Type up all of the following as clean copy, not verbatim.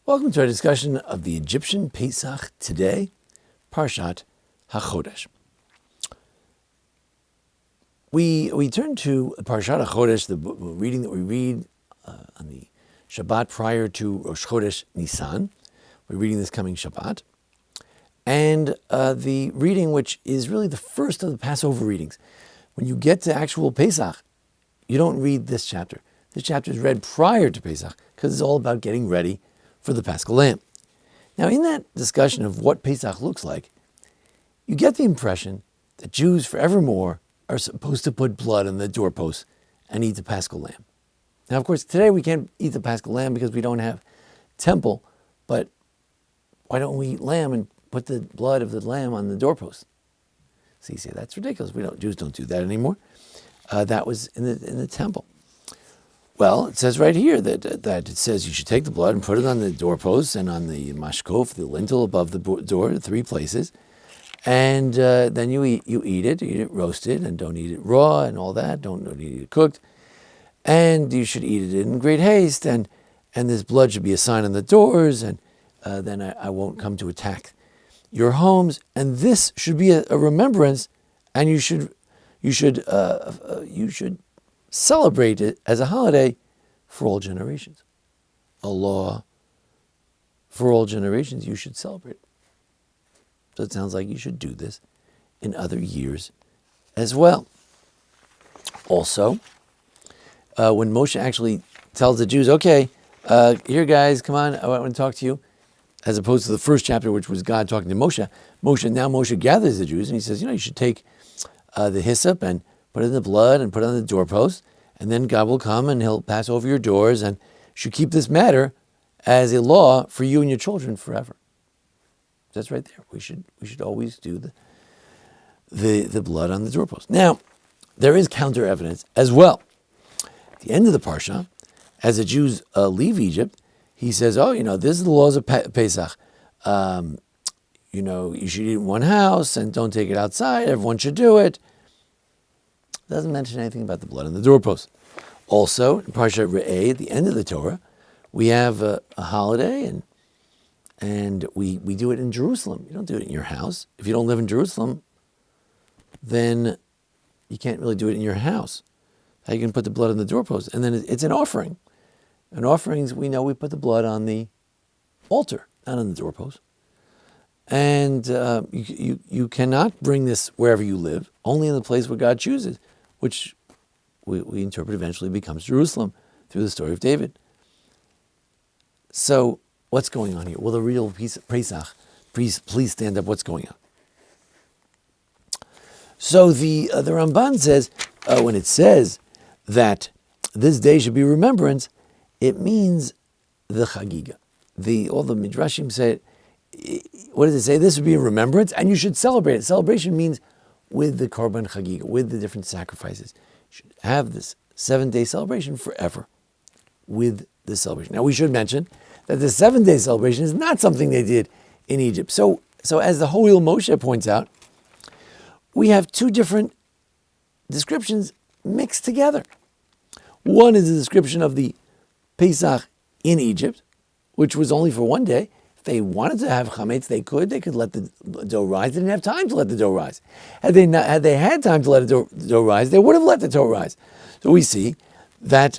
Welcome to our discussion of the Egyptian Pesach today, Parashat Hachodesh. We turn to Parashat Hachodesh, the reading that we read on the Shabbat prior to Rosh Chodesh Nisan. We're reading this coming Shabbat. And the reading, which is really the first of the Passover readings. When you get to actual Pesach, you don't read this chapter. This chapter is read prior to Pesach because it's all about getting ready for the Paschal Lamb. Now, in that discussion of what Pesach looks like, you get the impression that Jews forevermore are supposed to put blood on the doorposts and eat the Paschal Lamb. Now, of course, today we can't eat the Paschal Lamb because we don't have temple, but why don't we eat lamb and put the blood of the lamb on the doorpost? So you say, that's ridiculous. Jews don't do that anymore. That was in the temple. Well, it says right here that it says you should take the blood and put it on the doorposts and on the mashkof, the lintel above the door, 3 places, and then you eat it roasted, and don't eat it raw and all that. Don't eat it cooked, and you should eat it in great haste, and this blood should be a sign on the doors, and then I won't come to attack your homes, and this should be a remembrance, and you should celebrate it as a holiday for all generations. A law for all generations, you should celebrate. So it sounds like you should do this in other years as well. Also, when Moshe actually tells the Jews, okay, here guys, come on, I want to talk to you, as opposed to the first chapter, which was God talking to Moshe. Moshe gathers the Jews and he says, you should take the hyssop and put it in the blood and put it on the doorpost, and then God will come and he'll pass over your doors, and you should keep this matter as a law for you and your children forever. That's right there. We should always do the blood on the doorpost. Now, there is counter evidence as well. At the end of the Parsha, as the Jews leave Egypt, he says, this is the laws of Pesach. You should eat in one house and don't take it outside. Everyone should do it. Doesn't mention anything about the blood on the doorpost. Also, in Parashat Re'eh, at the end of the Torah, we have a holiday, and we do it in Jerusalem. You don't do it in your house. If you don't live in Jerusalem, then you can't really do it in your house. How you can put the blood on the doorpost? And then it's an offering. And offerings, we know we put the blood on the altar, not on the doorpost. And you cannot bring this wherever you live, only in the place where God chooses, which we interpret eventually becomes Jerusalem through the story of David. So what's going on here? Well, the real Pesach, please stand up. What's going on? So the Ramban says, when it says that this day should be remembrance, it means the Chagiga. All the Midrashim say, what does it say? This would be a remembrance, and you should celebrate it. Celebration means with the Korban Chagiga, with the different sacrifices. You should have this 7-day celebration forever with this celebration. Now, we should mention that the 7-day celebration is not something they did in Egypt. So as the Ho'il Moshe points out, we have 2 different descriptions mixed together. One is a description of the Pesach in Egypt, which was only for 1 day. If they wanted to have chametz, they could let the dough rise. They didn't have time to let the dough rise. Had they had time to let the dough rise, they would have let the dough rise. So we see that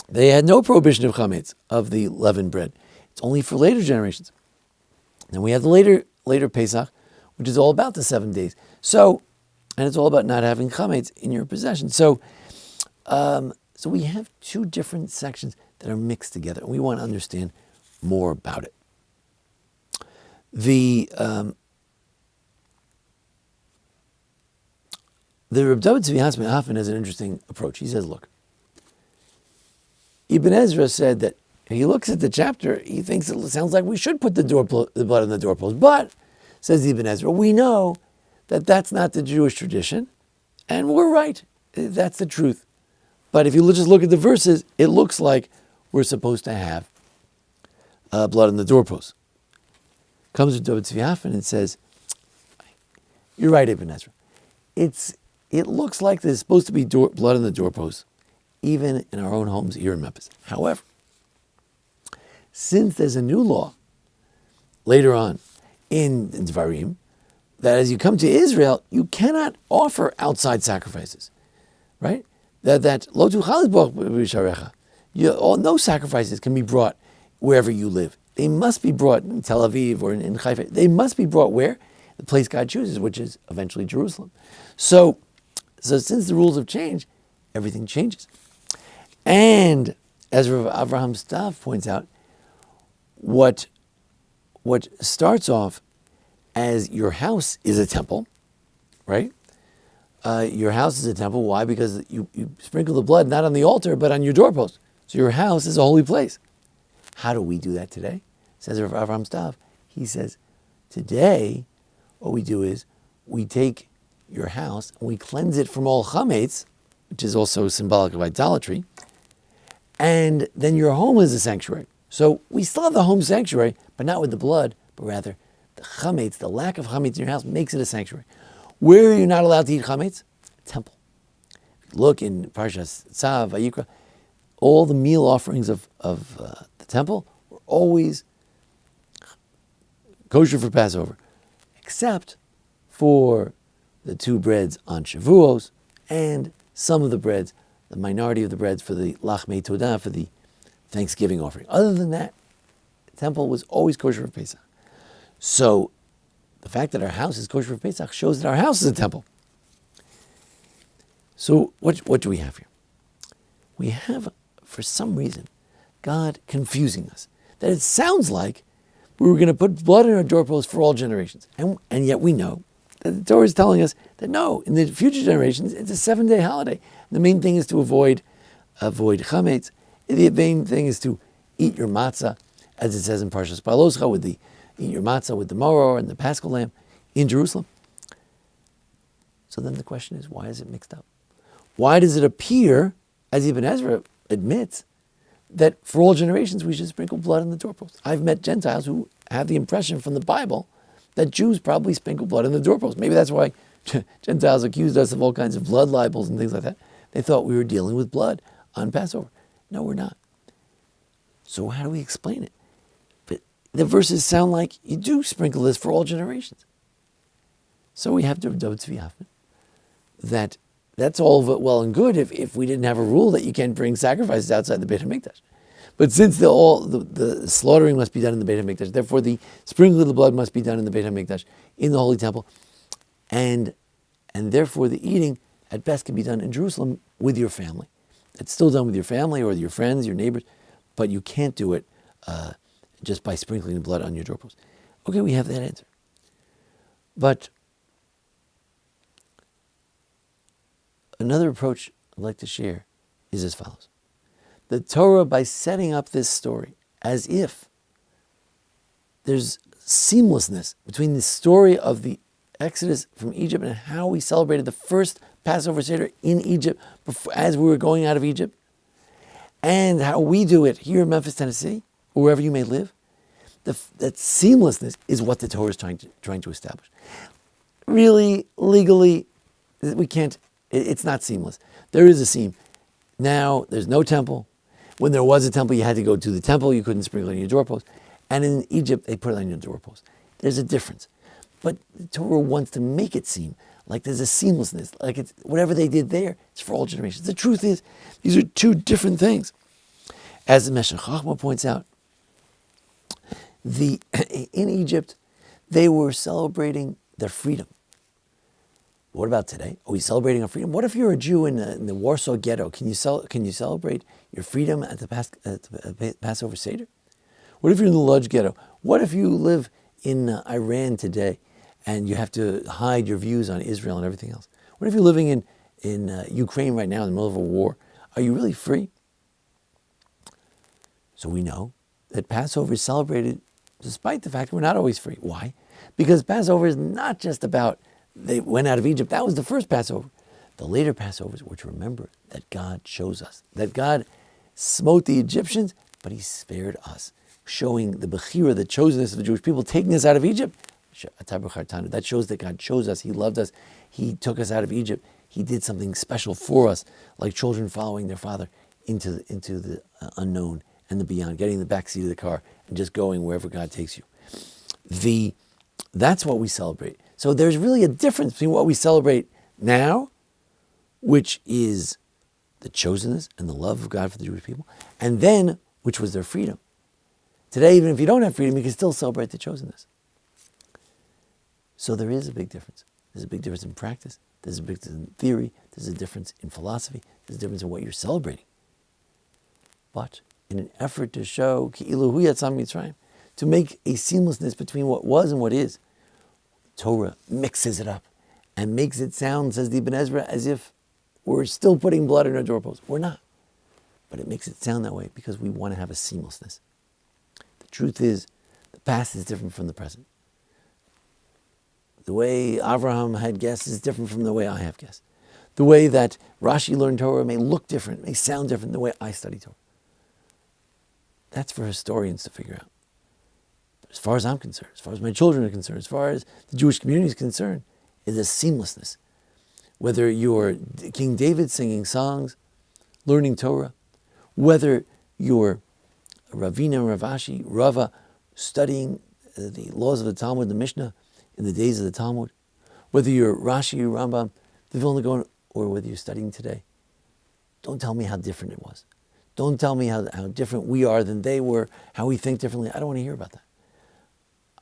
they had no prohibition of chametz, of the leavened bread. It's only for later generations. Then we have the later Pesach, which is all about the 7 days. So, and it's all about not having chametz in your possession. So we have 2 different sections that are mixed together, and we want to understand more about it. The Reb David Tzvi Hoffman has an interesting approach. He says, look, Ibn Ezra said that he looks at the chapter, he thinks it sounds like we should put the blood on the doorpost. But, says Ibn Ezra, we know that that's not the Jewish tradition, and we're right. That's the truth. But if you just look at the verses, it looks like we're supposed to have blood on the doorpost. Comes to David Tzvi Hoffman and says, you're right, Ibn Ezra. It looks like there's supposed to be blood on the doorpost, even in our own homes here in Memphis. However, since there's a new law later on in Dvarim, that as you come to Israel, you cannot offer outside sacrifices, right? That lo tuchal lizbach b'sharecha. No sacrifices can be brought wherever you live. They must be brought in Tel Aviv or in Haifa. They must be brought where? The place God chooses, which is eventually Jerusalem. So since the rules have changed, everything changes. And as Rav Avraham Stav points out, what starts off as your house is a temple, right? Your house is a temple. Why? Because you sprinkle the blood not on the altar, but on your doorpost. So your house is a holy place. How do we do that today? Says Rav Avraham Stav. He says, today, what we do is we take your house and we cleanse it from all chametz, which is also symbolic of idolatry, and then your home is a sanctuary. So we still have the home sanctuary, but not with the blood, but rather the chametz, the lack of chametz in your house makes it a sanctuary. Where are you not allowed to eat chametz? Temple. Look in Parashat Tzav, Vayikra, all the meal offerings of the temple were always kosher for Passover, except for the 2 breads on Shavuos and some of the breads, the minority of the breads for the Lachmei Todah, for the Thanksgiving offering. Other than that, the temple was always kosher for Pesach. So the fact that our house is kosher for Pesach shows that our house is a temple. So what do we have here? We have, for some reason, God confusing us. That it sounds like we were going to put blood in our doorposts for all generations. And yet we know that the Torah is telling us that no, in the future generations, it's a 7-day holiday. The main thing is to avoid chametz. The main thing is to eat your matzah, as it says in Parashat Baloscha, eat your matzah with the maror and the paschal lamb in Jerusalem. So then the question is, why is it mixed up? Why does it appear, as Ibn Ezra admits, that for all generations we should sprinkle blood on the doorpost? I've met Gentiles who have the impression from the Bible that Jews probably sprinkle blood on the doorpost. Maybe that's why Gentiles accused us of all kinds of blood libels and things like that. They thought we were dealing with blood on Passover. No, we're not. So how do we explain it? But the verses sound like you do sprinkle this for all generations. So we have to Dov Tzvi Hoffman that's all well and good if we didn't have a rule that you can't bring sacrifices outside the Beit HaMikdash. But since the slaughtering must be done in the Beit HaMikdash, therefore the sprinkling of the blood must be done in the Beit HaMikdash, in the Holy Temple, and therefore the eating at best can be done in Jerusalem with your family. It's still done with your family or your friends, your neighbors, but you can't do it just by sprinkling the blood on your doorpost. Okay, we have that answer. But another approach I'd like to share is as follows. The Torah, by setting up this story as if there's seamlessness between the story of the Exodus from Egypt and how we celebrated the first Passover Seder in Egypt as we were going out of Egypt, and how we do it here in Memphis, Tennessee, or wherever you may live, that seamlessness is what the Torah is trying to establish. Really, legally, we can't. It's not seamless. There is a seam. Now, there's no temple. When there was a temple, you had to go to the temple. You couldn't sprinkle it on your doorpost. And in Egypt, they put it on your doorpost. There's a difference. But the Torah wants to make it seem like there's a seamlessness, like it's whatever they did there, it's for all generations. The truth is, these are two different things. As the Meshech Chochmah points out, in Egypt, they were celebrating their freedom. What about today? Are we celebrating our freedom? What if you're a Jew in the Warsaw Ghetto? Can you celebrate your freedom at the Passover Seder? What if you're in the Lodz Ghetto? What if you live in Iran today and you have to hide your views on Israel and everything else? What if you're living in Ukraine right now in the middle of a war? Are you really free? So we know that Passover is celebrated despite the fact we're not always free. Why? Because Passover is not just about they went out of Egypt. That was the first Passover. The later Passovers were to remember that God chose us, that God smote the Egyptians, but he spared us, showing the Bechira, the chosenness of the Jewish people, taking us out of Egypt. That shows that God chose us. He loved us. He took us out of Egypt. He did something special for us, like children following their father into the unknown and the beyond, getting in the back seat of the car and just going wherever God takes you. That's what we celebrate. So there's really a difference between what we celebrate now, which is the chosenness and the love of God for the Jewish people, and then, which was their freedom. Today, even if you don't have freedom, you can still celebrate the chosenness. So there is a big difference. There's a big difference in practice. There's a big difference in theory. There's a difference in philosophy. There's a difference in what you're celebrating. But in an effort to show Ki'ilu Hu Yatzam Mitzrayim, to make a seamlessness between what was and what is, Torah mixes it up and makes it sound, says the Ibn Ezra, as if we're still putting blood in our doorposts. We're not. But it makes it sound that way because we want to have a seamlessness. The truth is, the past is different from the present. The way Avraham had guests is different from the way I have guests. The way that Rashi learned Torah may look different, may sound different than the way I study Torah. That's for historians to figure out. But as far as I'm concerned, as far as my children are concerned, as far as the Jewish community is concerned, is a seamlessness. Whether you're King David singing songs, learning Torah, whether you're Ravina and Ravashi, Rava, studying the laws of the Talmud, the Mishnah, in the days of the Talmud, whether you're Rashi, Rambam, the Vilna Gaon, or whether you're studying today, don't tell me how different it was. Don't tell me how different we are than they were, how we think differently. I don't want to hear about that.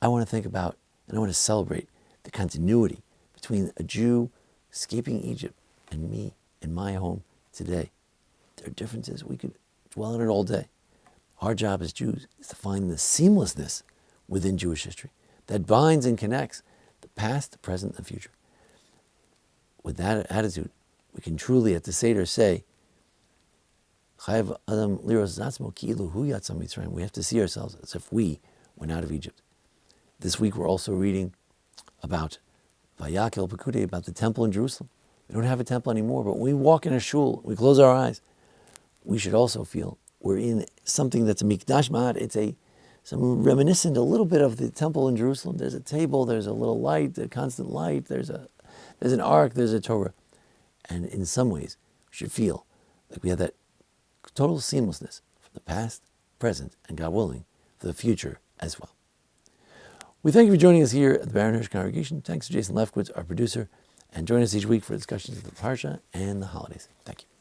I want to think about, and I want to celebrate the continuity between a Jew escaping Egypt and me in my home today. There are differences. We could dwell on it all day. Our job as Jews is to find the seamlessness within Jewish history that binds and connects the past, the present, and the future. With that attitude, we can truly at the Seder say, we have to see ourselves as if we went out of Egypt. This week we're also reading about Vayakel Pekudei, about the temple in Jerusalem. We don't have a temple anymore, but when we walk in a shul, we close our eyes, we should also feel we're in something that's a mikdash ma'at. It's some reminiscent a little bit of the temple in Jerusalem. There's a table, there's a little light, a constant light, there's an ark, there's a Torah. And in some ways, we should feel like we have that total seamlessness from the past, present, and God willing, for the future as well. We thank you for joining us here at the Baron Hirsch Congregation. Thanks to Jason Lefkowitz, our producer, and join us each week for discussions of the Parsha and the holidays. Thank you.